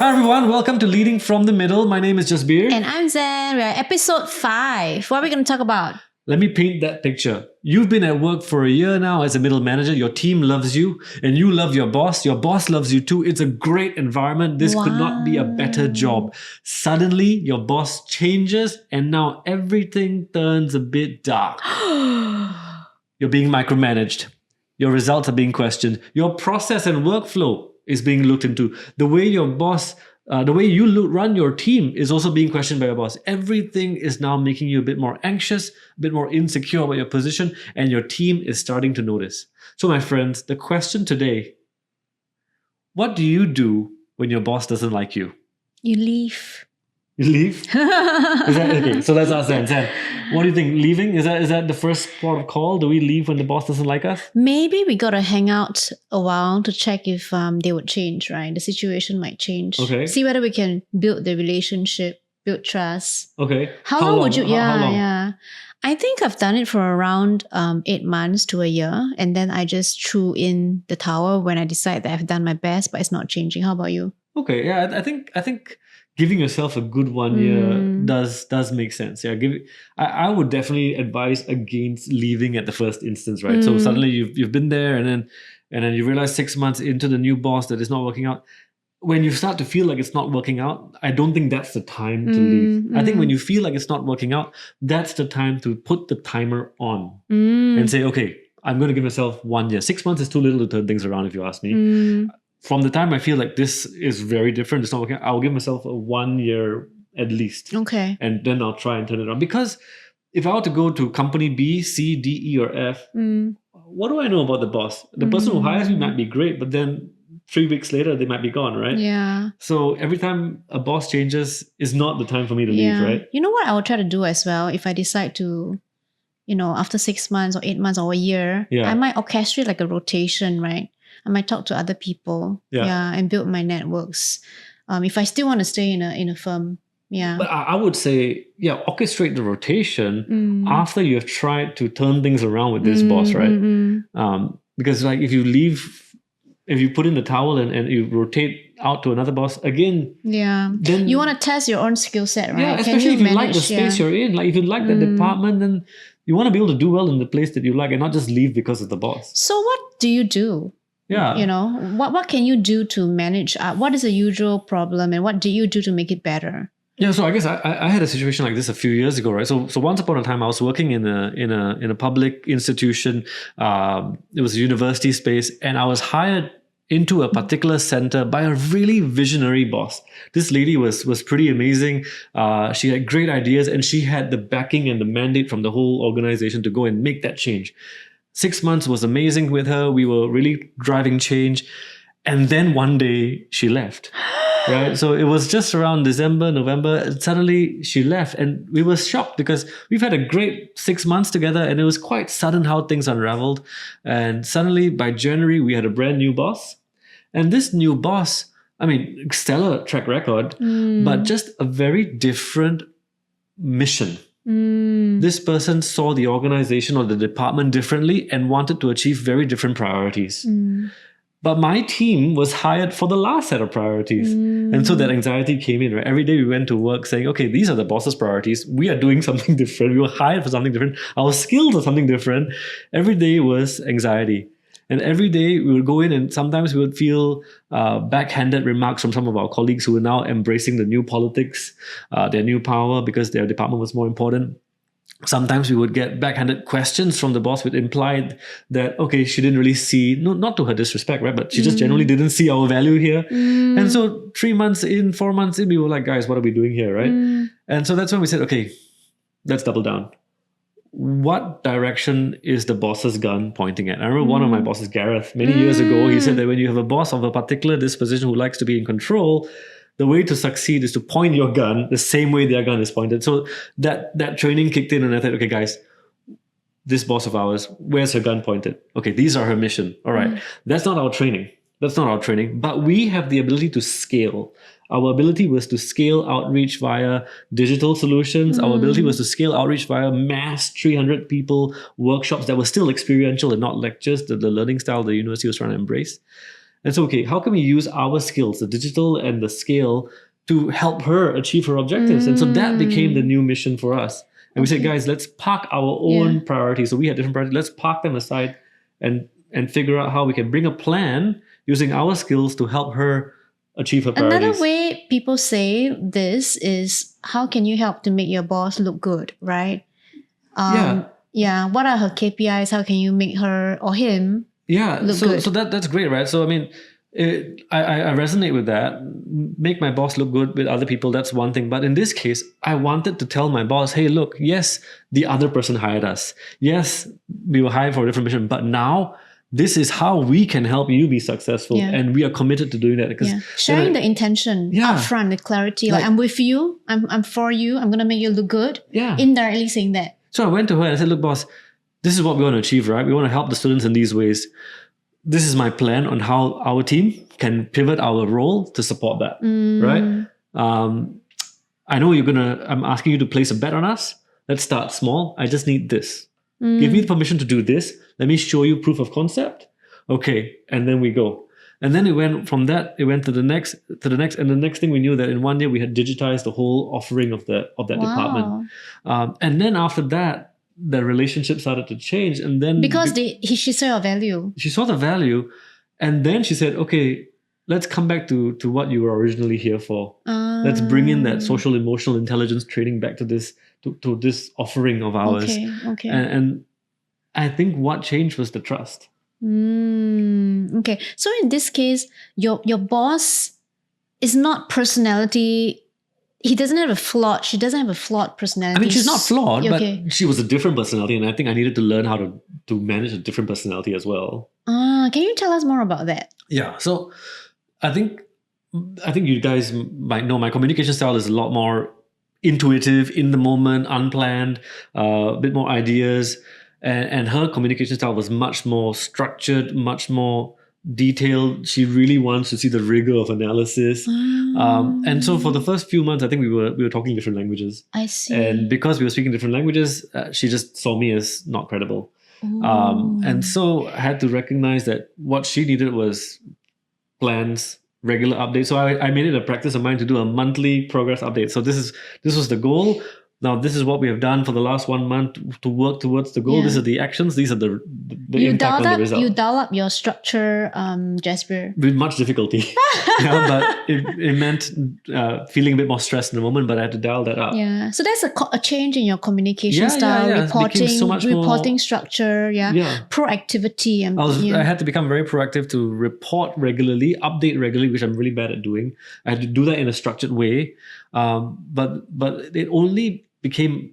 Hi everyone, welcome to Leading from the Middle. My name is Jasbir. And I'm Zen. We're at episode 5. What are we going to talk about? Let me paint that picture. You've been at work for a year now as a middle manager. Your team loves you and you love your boss. Your boss loves you too. It's a great environment. This could not be a better job. Suddenly, your boss changes and now everything turns a bit dark. You're being micromanaged. Your results are being questioned. Your process and workflow is being looked into. The way your boss, the way you run your team is also being questioned by your boss. Everything is now making you a bit more anxious, a bit more insecure about your position, and your team is starting to notice. So my friends, the question today, what do you do when your boss doesn't like you? You leave. You leave? Is that okay? So let's ask Zen. Zen, what do you think? Leaving? Is that the first port of call? Do we leave when the boss doesn't like us? Maybe we got to hang out a while to check if they would change, right? The situation might change. Okay. See whether we can build the relationship, build trust. Okay. How long would you? How long? Yeah. I think I've done it for around 8 months to a year, and then I just threw in the towel when I decide that I've done my best, but it's not changing. How about you? Okay. Yeah. I think giving yourself a good 1 year does make sense. Yeah, I would definitely advise against leaving at the first instance, right? So suddenly you've been there, and then you realize 6 months into the new boss that it's not working out. When you start to feel like it's not working out, I don't think that's the time to leave. I think when you feel like it's not working out, that's the time to put the timer on and say, okay, I'm going to give myself 1 year. 6 months is too little to turn things around, if you ask me. From the time I feel like this is very different, it's not working, I'll give myself a 1 year at least. Okay. And then I'll try and turn it around. Because if I were to go to company B, C, D, E, or F, what do I know about the boss? The person who hires me might be great, but then 3 weeks later, they might be gone, right? Yeah. So every time a boss changes is not the time for me to leave, right? You know what I will try to do as well if I decide to, after 6 months or 8 months or a year, I might orchestrate like a rotation, right? I might talk to other people, and build my networks. If I still want to stay in a firm, But I would say, orchestrate the rotation after you have tried to turn things around with this boss, right? Because like if you put in the towel and you rotate out to another boss again, then you want to test your own skill set, right? Yeah, especially if you like the space you're in. Like if you like the department, then you want to be able to do well in the place that you like and not just leave because of the boss. So what do you do? Yeah. What can you do to manage? What is the usual problem and what do you do to make it better? Yeah, so I guess I had a situation like this a few years ago, right? So once upon a time, I was working in a public institution. It was a university space, and I was hired into a particular center by a really visionary boss. This lady was pretty amazing. She had great ideas, and she had the backing and the mandate from the whole organization to go and make that change. 6 months was amazing with her. We were really driving change. And then one day she left, right? So it was just around December, November. And suddenly she left and we were shocked because we've had a great 6 months together and it was quite sudden how things unraveled. And suddenly by January, we had a brand new boss. And this new boss, I mean, stellar track record, but just a very different mission. This person saw the organization or the department differently and wanted to achieve very different priorities. But my team was hired for the last set of priorities. And so that anxiety came in, right? Every day we went to work saying, okay, these are the boss's priorities. We are doing something different. We were hired for something different. Our skills are something different. Every day was anxiety. And every day we would go in and sometimes we would feel backhanded remarks from some of our colleagues who were now embracing the new politics, their new power because their department was more important. Sometimes we would get backhanded questions from the boss which implied that, okay, she didn't really see, not to her disrespect, right? But she just generally didn't see our value here. And so 3 months in, 4 months in, we were like, guys, what are we doing here, right? And so that's when we said, okay, let's double down. What direction is the boss's gun pointing at? I remember one of my bosses, Gareth, many years ago, he said that when you have a boss of a particular disposition who likes to be in control, the way to succeed is to point your gun the same way their gun is pointed. So that training kicked in and I thought, okay, guys, this boss of ours, where's her gun pointed? Okay, these are her mission. All right. That's not our training. But we have the ability to scale. Our ability was to scale outreach via digital solutions. Our ability was to scale outreach via mass 300 people workshops that were still experiential and not lectures, the learning style the university was trying to embrace. And so, okay, how can we use our skills, the digital and the scale, to help her achieve her objectives? And so that became the new mission for us. And we said, guys, let's park our own priorities. So we had different priorities. Let's park them aside and figure out how we can bring a plan using our skills to help her achieve her priorities. Another way people say this is, how can you help to make your boss look good, right? Yeah. What are her KPIs? How can you make her or him look good? So that's great, right? So I mean, I resonate with that. Make my boss look good with other people, that's one thing. But in this case, I wanted to tell my boss, hey, look, yes, the other person hired us. Yes, we were hired for a different mission, but now this is how we can help you be successful. And we are committed to doing that. Because sharing the intention upfront, the clarity, like I'm with you, I'm for you, I'm going to make you look good. Indirectly saying that. So I went to her and I said, look, boss, this is what we want to achieve, right? We want to help the students in these ways. This is my plan on how our team can pivot our role to support that, right? I know I'm asking you to place a bet on us. Let's start small. I just need this. Give me the permission to do this. Let me show you proof of concept. Okay. And then we go. And then it went from that, it went to the next, and the next thing we knew that in 1 year we had digitized the whole offering of that department. And then after that, the relationship started to change. And then because she saw your value. She saw the value. And then she said, okay, let's come back to what you were originally here for. Let's bring in that social emotional intelligence training back to this offering of ours. Okay. And I think what changed was the trust. Okay. So in this case, your boss is not personality. She doesn't have a flawed personality. I mean, she's not flawed, but she was a different personality. And I think I needed to learn how to manage a different personality as well. Can you tell us more about that? Yeah. So I think you guys might know my communication style is a lot more intuitive, in the moment, unplanned, a bit more ideas. And her communication style was much more structured, much more detailed. She really wants to see the rigor of analysis. And so for the first few months, I think we were talking different languages. I see. And because we were speaking different languages, she just saw me as not credible. And so I had to recognize that what she needed was plans, regular updates. So I made it a practice of mine to do a monthly progress update. So this was the goal. Now, this is what we have done for the last 1 month to work towards the goal. These are the actions. These are the impact on the result. You dial up your structure, Jasper. With much difficulty. But it meant feeling a bit more stressed in the moment, but I had to dial that up. Yeah. So that's a change in your communication style, reporting structure, proactivity. I had to become very proactive to report regularly, update regularly, which I'm really bad at doing. I had to do that in a structured way. But it only became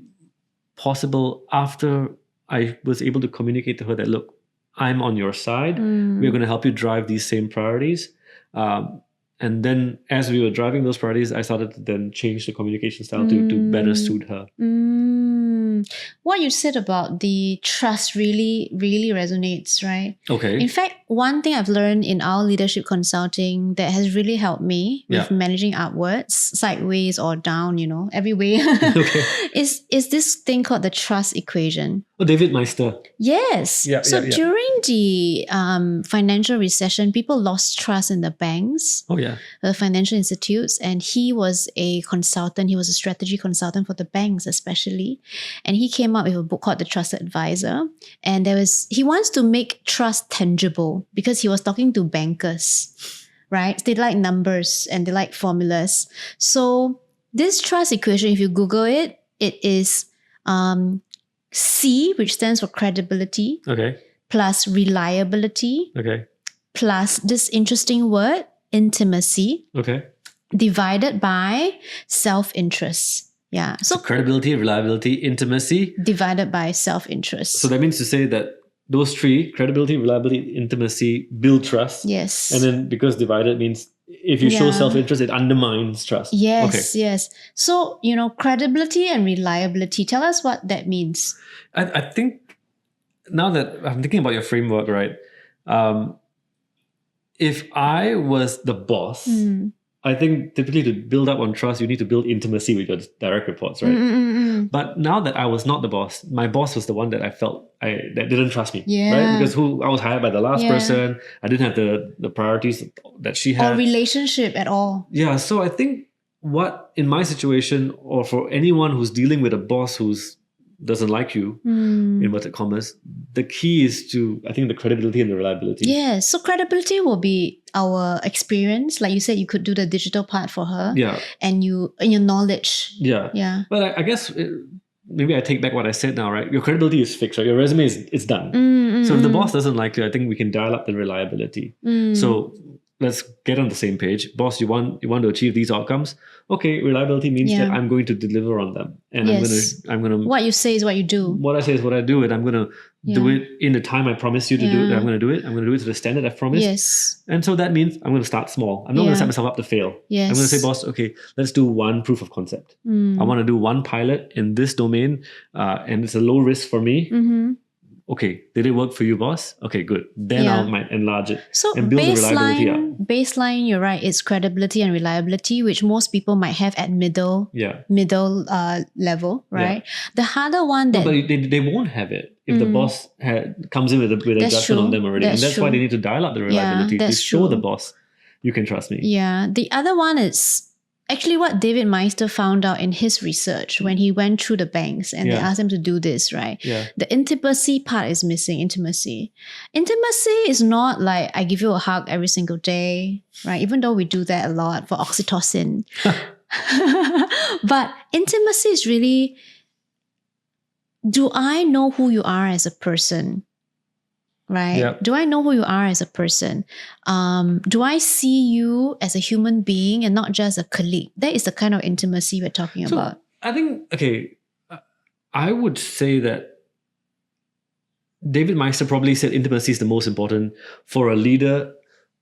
possible after I was able to communicate to her that, look, I'm on your side. We're going to help you drive these same priorities. And then as we were driving those priorities, I started to then change the communication style to better suit her. What you said about the trust really, really resonates, right? Okay. In fact, one thing I've learned in our leadership consulting that has really helped me with managing upwards, sideways or down, every way, is this thing called the trust equation. Oh, David Meister. Yes. During the financial recession, people lost trust in the banks, the financial institutes, and he was a consultant. He was a strategy consultant for the banks especially. And he came up with a book called The Trusted Advisor. And he wants to make trust tangible because he was talking to bankers, right? They like numbers and they like formulas. So this trust equation, if you Google it, it is C, which stands for credibility, plus reliability, plus this interesting word, intimacy, divided by self-interest. Yeah. So credibility, reliability, intimacy. Divided by self-interest. So that means to say that those three, credibility, reliability, intimacy, build trust. Yes. And then because divided means if you show self-interest, it undermines trust. Yes. So, credibility and reliability. Tell us what that means. I think now that I'm thinking about your framework, right? If I was the boss, I think typically to build up on trust, you need to build intimacy with your direct reports, right? But now that I was not the boss, my boss was the one that I felt that didn't trust me, right? Because I was hired by the last person, I didn't have the priorities that she had. Or relationship at all. Yeah, so I think what in my situation, or for anyone who's dealing with a boss who's doesn't like you, in inverted commas, the key is to, I think, the credibility and the reliability. Yes. So credibility will be our experience. Like you said, you could do the digital part for her. Yeah. And your knowledge. Yeah. Yeah. But I guess maybe I take back what I said now, right? Your credibility is fixed, right? Your resume is done. So if the boss doesn't like you, I think we can dial up the reliability. So let's get on the same page. Boss, you want to achieve these outcomes. Okay, reliability means that I'm going to deliver on them. And I'm gonna what you say is what you do. What I say is what I do, and I'm gonna do it in the time I promised you to do it. I'm gonna do it. I'm gonna do it to the standard I've promised. Yes. And so that means I'm gonna start small. I'm not gonna set myself up to fail. Yes. I'm gonna say, boss, okay, let's do one proof of concept. I want to do one pilot in this domain, and it's a low risk for me. Okay, did it work for you, boss? Okay, good. Then I might enlarge it and build the reliability up. Baseline, you're right, it's credibility and reliability, which most people might have at middle level, right? The harder one that... No, but they won't have it if the boss comes in with a judgment on them already. And that's why they need to dial up the reliability to show the boss, you can trust me. Yeah, the other one is... actually what David Meister found out in his research when he went through the banks and they asked him to do this, right? The intimacy part is missing. Intimacy is not like I give you a hug every single day, right? Even though we do that a lot for oxytocin. But intimacy is really, do I know who you are as a person? Right? Yep. Do I know who you are as a person? Do I see you as a human being and not just a colleague? That is the kind of intimacy we're talking about. I think, I would say that David Meister probably said intimacy is the most important for a leader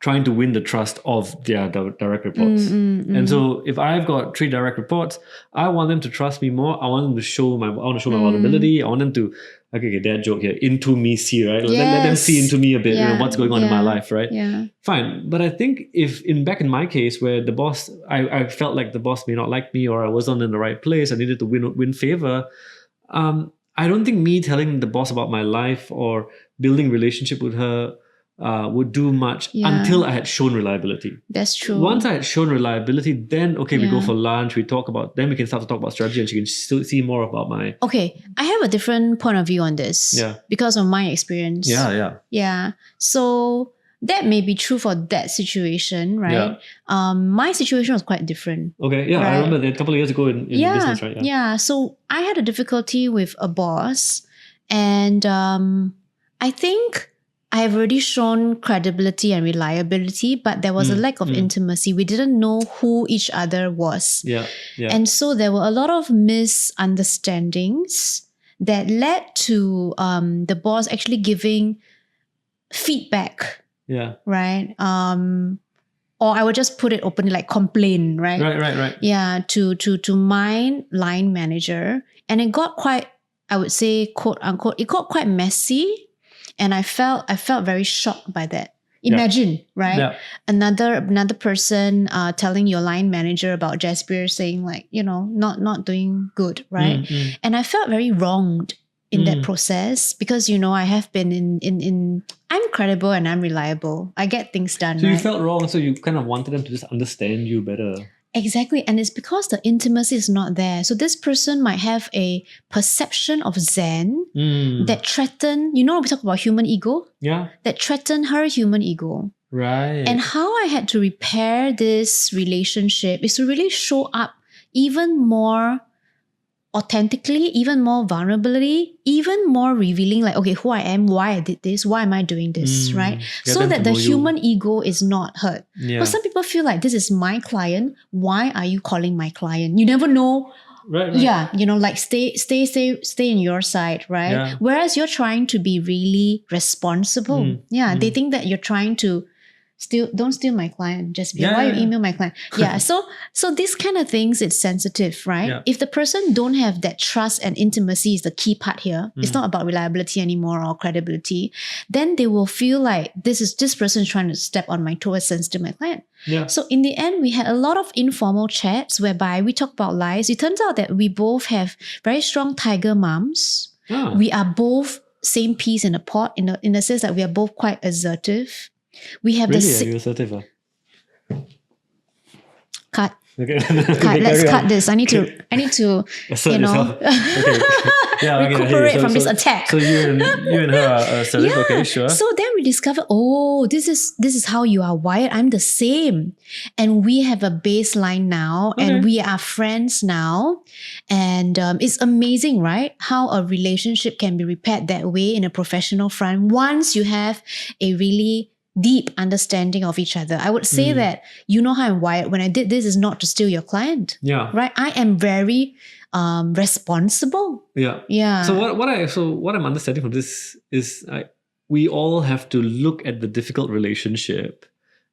trying to win the trust of their direct reports. And so if I've got 3 direct reports, I want them to trust me more. I want them to show my vulnerability. I want them to, okay, dad joke here, into me see, right? Let them see into me a bit, what's going on in my life, right? Yeah. Fine. But I think if back in my case where the boss, I felt like the boss may not like me or I wasn't in the right place, I needed to win favor. I don't think me telling the boss about my life or building relationship with her would do much until I had shown reliability. That's true. Once I had shown reliability, then we go for lunch, then we can start to talk about strategy and she can still see more about my... Okay, I have a different point of view on this because of my experience. Yeah. So that may be true for that situation, right? My situation was quite different. Okay, right? I remember that a couple of years ago in business, right? Yeah, so I had a difficulty with a boss and I think I have already shown credibility and reliability, but there was a lack of intimacy. We didn't know who each other was. And so there were a lot of misunderstandings that led to the boss actually giving feedback. Right? Or I would just put it openly, like complain, right? Right. Yeah, to my line manager. And it got quite, I would say, quote unquote, it got quite messy. And I felt very shocked by that. Imagine, right? Another person telling your line manager about Jasper saying like, not doing good, right? And I felt very wronged in that process because, I have been in I'm credible and I'm reliable. I get things done, So you felt wrong, so you kind of wanted them to just understand you better. Exactly. And it's because the intimacy is not there. So this person might have a perception of Zen that threaten, we talk about human ego? Yeah. That threaten her human ego. Right. And how I had to repair this relationship is to really show up even more authentically, even more vulnerably, even more revealing like, okay, who I am, why I did this, why am I doing this, right? So that the human ego is not hurt. But some people feel like this is my client. Why are you calling my client? You never know. Right. Yeah, like stay in your side, right? Yeah. Whereas you're trying to be really responsible. They think that you're trying to don't steal my client. Just why you email my client? Yeah. So these kind of things, it's sensitive, right? Yeah. If the person don't have that trust and intimacy is the key part here. It's not about reliability anymore or credibility. Then they will feel like this person is trying to step on my toe, sensitive my client. Yeah. So in the end, we had a lot of informal chats whereby we talk about lives. It turns out that we both have very strong tiger mums. Ah. We are both same peas in a pot in the sense that we are both quite assertive. We have really? Are you assertive? Cut. Okay. Let's cut this. I need to assert you know recuperate from this attack. So you and her are assertive. Yeah. Okay, sure. So then we discover, this is how you are wired. I'm the same. And we have a baseline now, and we are friends now. And it's amazing, right? How a relationship can be repaired that way in a professional front once you have a really deep understanding of each other. I would say that you know how I'm wired. When I did this, is not to steal your client. Yeah. Right? I am very responsible. Yeah. Yeah. So what I'm understanding from this is we all have to look at the difficult relationship,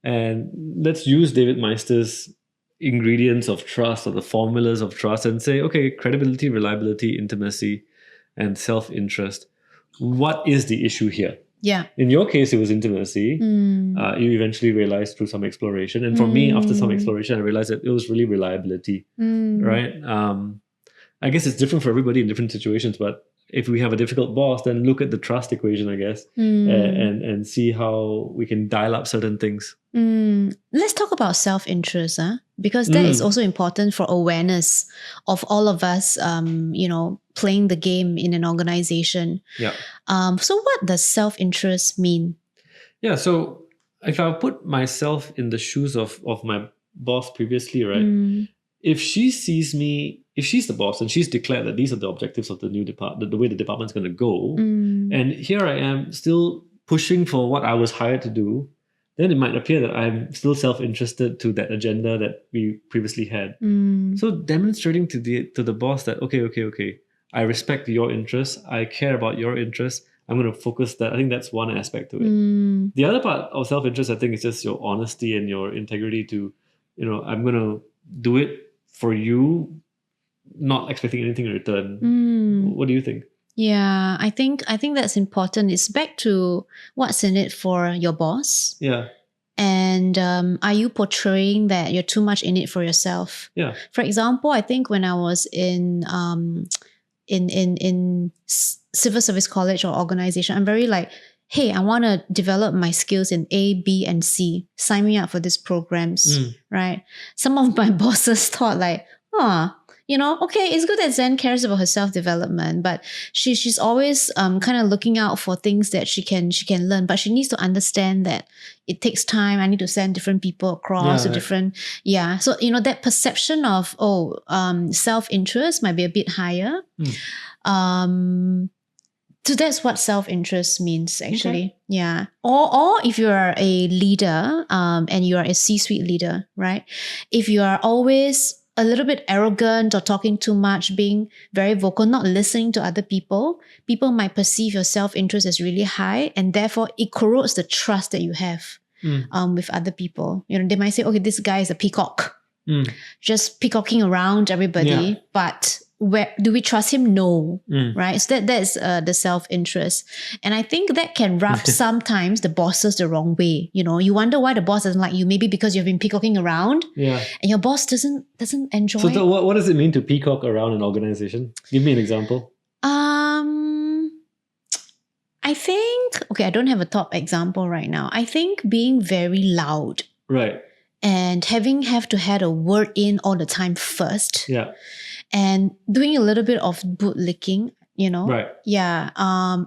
and let's use David Meister's ingredients of trust or the formulas of trust and say, okay, credibility, reliability, intimacy, and self-interest. What is the issue here? Yeah. In your case, it was intimacy. You eventually realized through some exploration. And for me, after some exploration, I realized that it was really reliability, right? I guess it's different for everybody in different situations, but if we have a difficult boss, then look at the trust equation, I guess, and see how we can dial up certain things. Let's talk about self-interest, because that is also important for awareness of all of us, playing the game in an organization. Yeah. So what does self-interest mean? Yeah. So if I put myself in the shoes of my boss previously, right? If she sees me, if she's the boss and she's declared that these are the objectives of the new department, the way the department's going to go, and here I am still pushing for what I was hired to do, then it might appear that I'm still self-interested to that agenda that we previously had. So demonstrating to the boss that, okay, I respect your interests, I care about your interests, I'm going to focus that. I think that's one aspect to it. The other part of self-interest, I think, is just your honesty and your integrity to, I'm going to do it for you, not expecting anything in return. What do you think? Yeah, I think that's important. It's back to what's in it for your boss. Yeah. And are you portraying that you're too much in it for yourself? Yeah. For example, I think when I was in civil service college or organization, I'm very like, hey, I want to develop my skills in A, B, and C. Sign me up for these programs, right? Some of my bosses thought like, okay, it's good that Zen cares about her self-development, but she's always kind of looking out for things that she can learn, but she needs to understand that it takes time. I need to send different people across to different, So, that perception of, self-interest might be a bit higher. So that's what self-interest means, actually. Okay. Yeah. Or if you are a leader and you are a C-suite leader, right? If you are always a little bit arrogant or talking too much, being very vocal, not listening to other people, people might perceive your self-interest as really high, and therefore it corrodes the trust that you have with other people. They might say, okay, this guy is a peacock, just peacocking around everybody, but where do we trust him? No, right? So that's the self-interest, and I think that can rub sometimes the bosses the wrong way. You wonder why the boss doesn't like you. Maybe because you've been peacocking around, and your boss doesn't enjoy. So what does it mean to peacock around an organization? Give me an example. I think I don't have a top example right now. I think being very loud, right, and have to have a word in all the time first. Yeah. And doing a little bit of boot licking, Right. Yeah.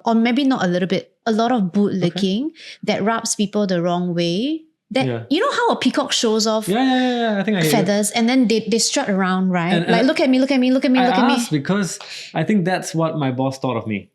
Or maybe not a little bit, a lot of boot licking that rubs people the wrong way. That you know how a peacock shows off I think feathers and then they strut around, right? And look at me. I asked because I think that's what my boss thought of me.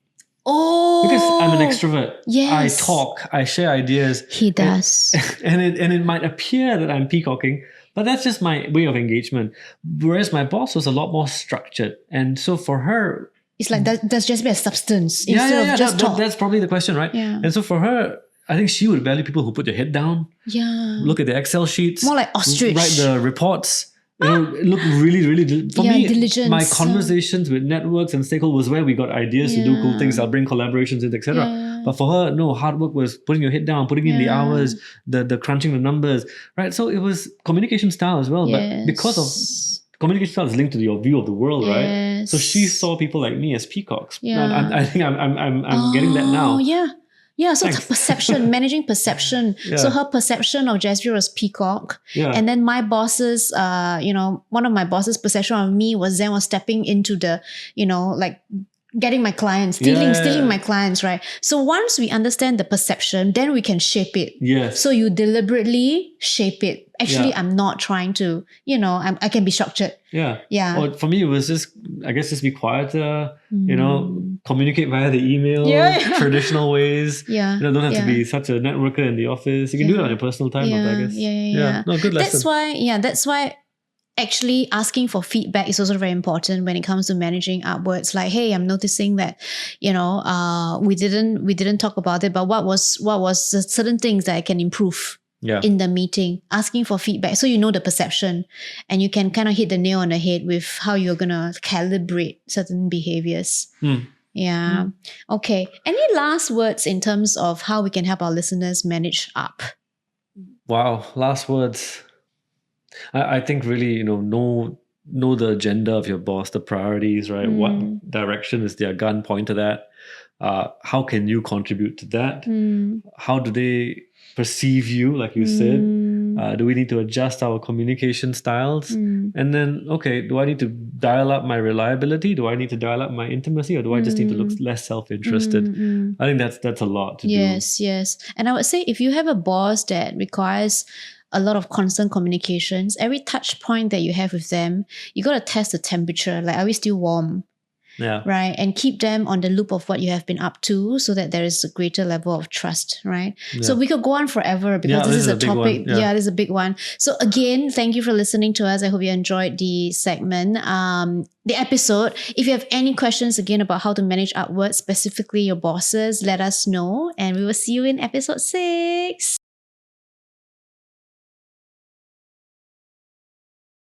Oh, because I'm an extrovert. Yes. I talk, I share ideas. He does. And it might appear that I'm peacocking, but that's just my way of engagement. Whereas my boss was a lot more structured. And so for her, it's like, there's just be a substance instead of just talk. That's probably the question, right? Yeah. And so for her, I think she would value people who put their head down, Yeah. look at the Excel sheets, More like ostrich. write the reports. Look really, really. For me, diligence. My conversations with networks and stakeholders was where we got ideas to do cool things. I'll bring collaborations in, etc. Yeah. But for her, no, hard work was putting your head down, putting in the hours, the crunching the numbers, right? So it was communication style as well. But because of communication style is linked to your view of the world, right? So she saw people like me as peacocks. Yeah. I think I'm getting that now. Yeah, so perception, managing perception. Yeah. So her perception of Jasvir was peacock. Yeah. And then my bosses, one of my bosses' perception of me was stepping into the, like getting my clients, stealing my clients, right? So once we understand the perception, then we can shape it. Yes. So you deliberately shape it. Actually, I'm not trying to, I can be structured. Yeah. Yeah. Well, for me, it was just, I guess, just be quieter, communicate via the email, traditional ways. Yeah. Don't have to be such a networker in the office. You can do it on your personal time, I guess. Yeah. No, good lesson. That's why actually asking for feedback is also very important when it comes to managing upwards. Like, hey, I'm noticing that, we didn't talk about it, but what was the certain things that I can improve in the meeting? Asking for feedback so you know the perception and you can kind of hit the nail on the head with how you're gonna calibrate certain behaviors. Yeah. Okay. Any last words in terms of how we can help our listeners manage up? Wow, last words. I think really, know the agenda of your boss, the priorities, right? What direction is their gun pointed at? How can you contribute to that? How do they perceive you, like you said? Do we need to adjust our communication styles? And then, okay, do I need to dial up my reliability? Do I need to dial up my intimacy? Or do I just need to look less self-interested? I think that's a lot to do. Yes. And I would say if you have a boss that requires a lot of constant communications, every touch point that you have with them, you got to test the temperature. Like, are we still warm? Yeah. Right. And keep them on the loop of what you have been up to so that there is a greater level of trust. Right. Yeah. So we could go on forever because this is a topic. This is a big one. So again, thank you for listening to us. I hope you enjoyed the segment, the episode. If you have any questions again about how to manage upwards, specifically your bosses, let us know. And we will see you in episode 6.